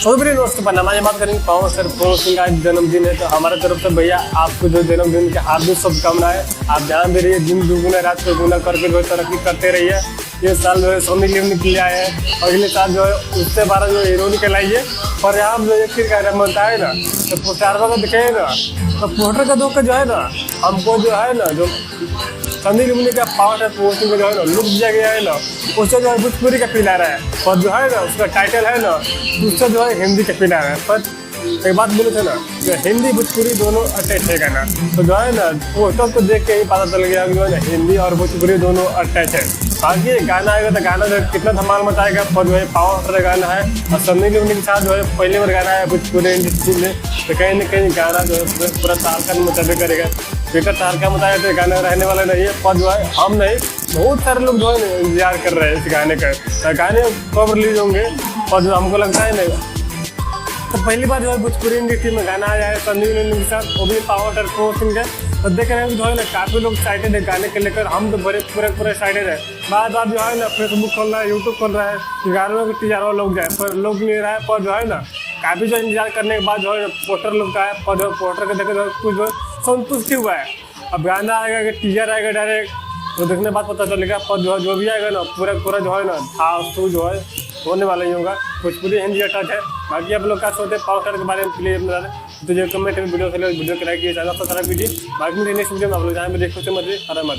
तो भी दोस्तों प्रणाम। आज बात करेंगे पवन सर पवन सिंह का जन्मदिन है, तो हमारे तरफ से भैया आपको जो जन्मदिन की हार्दिक शुभकामनाएं। आप ध्यान दे रहिए, दिन दुगुना रात को गुना करके जो तरक्की करते रहिए। ये साल जो है सोनी लियोन के लिए आए हैं, अगले साल जो है उससे 12 जो हीरो निकल आई है। और यहाँ जो एक फिर का बनता है ना, तो पोस्टारों को दिखे ना, तो पोस्टर का दो जो है ना, हमको जो है ना जो सनी लियोन का पावर है पोस्टिंग में जो है ना लुक दिया गया है ना, उससे जो है भोजपुरी का फील आ रहा है। और जो है ना उसका टाइटल है ना, उससे जो है हिंदी का फील आ रहा है। पर एक बात बोले थे ना, जो हिंदी भोजपुरी दोनों अटैच है गाना, तो जो है ना पोस्टर को देख के ही पता चल गया कि जो है ना हिंदी और भोजपुरी दोनों अटैच है। बाकी गाना आएगा तो गाना जो कितना धमाल मचाएगा, पर जो है पावर गाना है। और सनी लियोन के साथ जो है पहली बार गाना है भोजपुरी इंडस्ट्री में, तो कहीं ना कहीं गाना जो है पूरा तारका मचाबे करेगा। बेटा तारका मचाया तो गाना रहने वाला नहीं है, पर जो है हम नहीं, बहुत सारे लोग जो है ना इंतजार कर रहे हैं इस गाने का। गाने कब रिलीज होंगे, और जो हमको लगता है ना तो पहली बार जो है भोजपुरी इंडस्ट्री में गाना आया है सनी लियोन के साथ, वो भी पावर पवन सिंह का। तो देख रहे हैं जो है ना काफ़ी लोग एक्साइटेड है गाने के लेकर। हम तो पूरे एक्साइटेड है। बार बार जो है ना फेसबुक खोल रहा है, यूट्यूब खोल रहा है, गानों के टीजारों लोग जाए, पर लोग नहीं रहा है। पर जो है ना काफ़ी जो इंतजार करने के बाद जो है पोस्टर लोग का है, पर जो पोस्टर के देखे कुछ जो संतुष्टि हुआ है। अब गाना आएगा कि टीजर आएगा डायरेक्ट, तो देखने बाद पता चलेगा। पर जो भी आएगा ना पूरा जो है ना धांसू जो है होने वाला ही होगा। भोजपुरी हिंदी अटैच है। बाकी आप लोग क्या सोचते हैं पावर स्टार के बारे में, प्लीज बता दें। तो जो कमेंट में वीडियो को लाइक कीजिए, चैनल सब्सक्राइब कीजिए। बाकी नेक्स्ट वीडियो में आप लोग जहाँ भी देखो से मत हरा मत।